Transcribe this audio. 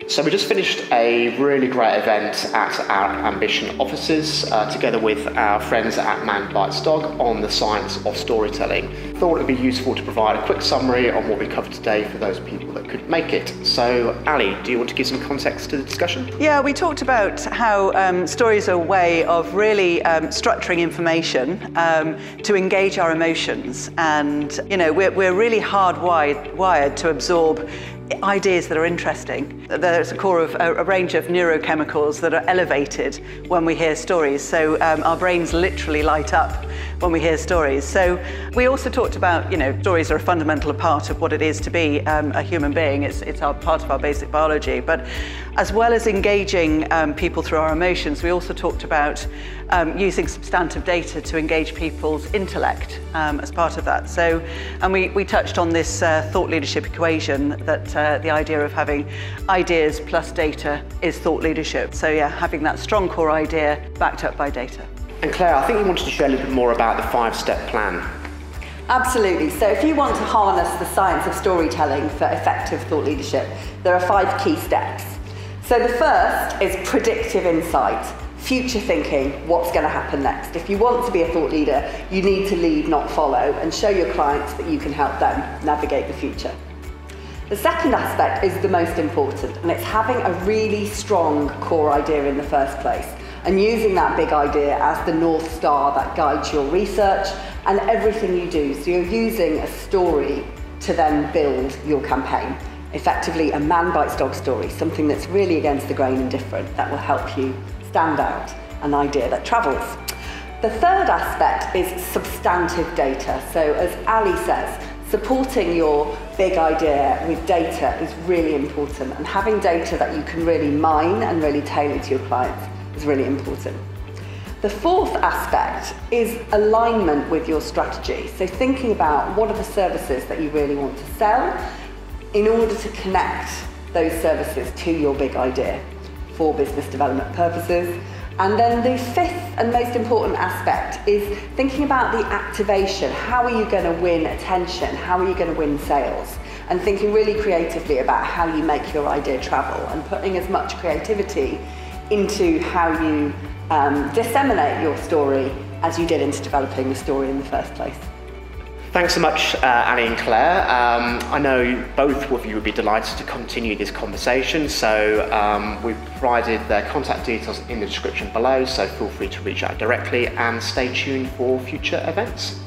So we just finished a really great event at our Ambition offices together with our friends at Man Bites Dog on the science of storytelling. Thought it would be useful to provide a quick summary on what we covered today for those people that couldn't make it. So Ali, do you want to give some context to the discussion? Yeah, we talked about how stories are a way of really structuring information to engage our emotions, and we're really hardwired to absorb ideas that are interesting. There's a core of a range of neurochemicals that are elevated when we hear stories. So our brains literally light up when we hear stories. So we also talked about, stories are a fundamental part of what it is to be a human being. It's part of our basic biology. But as well as engaging people through our emotions, we also talked about using substantive data to engage people's intellect as part of that. So, and we touched on this thought leadership equation, that the idea of having ideas plus data is thought leadership. So yeah, having that strong core idea backed up by data. And Claire, I think you wanted to share a little bit more about the 5-step plan. Absolutely. So if you want to harness the science of storytelling for effective thought leadership, there are 5 key steps. So the first is predictive insight. Future thinking, what's going to happen next. If you want to be a thought leader, you need to lead, not follow, and show your clients that you can help them navigate the future. The second aspect is the most important, and it's having a really strong core idea in the first place, and using that big idea as the North Star that guides your research and everything you do. So you're using a story to then build your campaign. Effectively, a Man Bites Dog story, something that's really against the grain and different, that will help you stand out, an idea that travels. The third aspect is substantive data. So as Ali says, supporting your big idea with data is really important, and having data that you can really mine and really tailor to your clients is really important. The fourth aspect is alignment with your strategy. So thinking about what are the services that you really want to sell in order to connect those services to your big idea for business development purposes. And then the fifth and most important aspect is thinking about the activation. How are you going to win attention? How are you going to win sales? And thinking really creatively about how you make your idea travel, and putting as much creativity into how you disseminate your story as you did into developing the story in the first place. Thanks so much, Ali and Claire. I know both of you would be delighted to continue this conversation, so we've provided their contact details in the description below, so feel free to reach out directly and stay tuned for future events.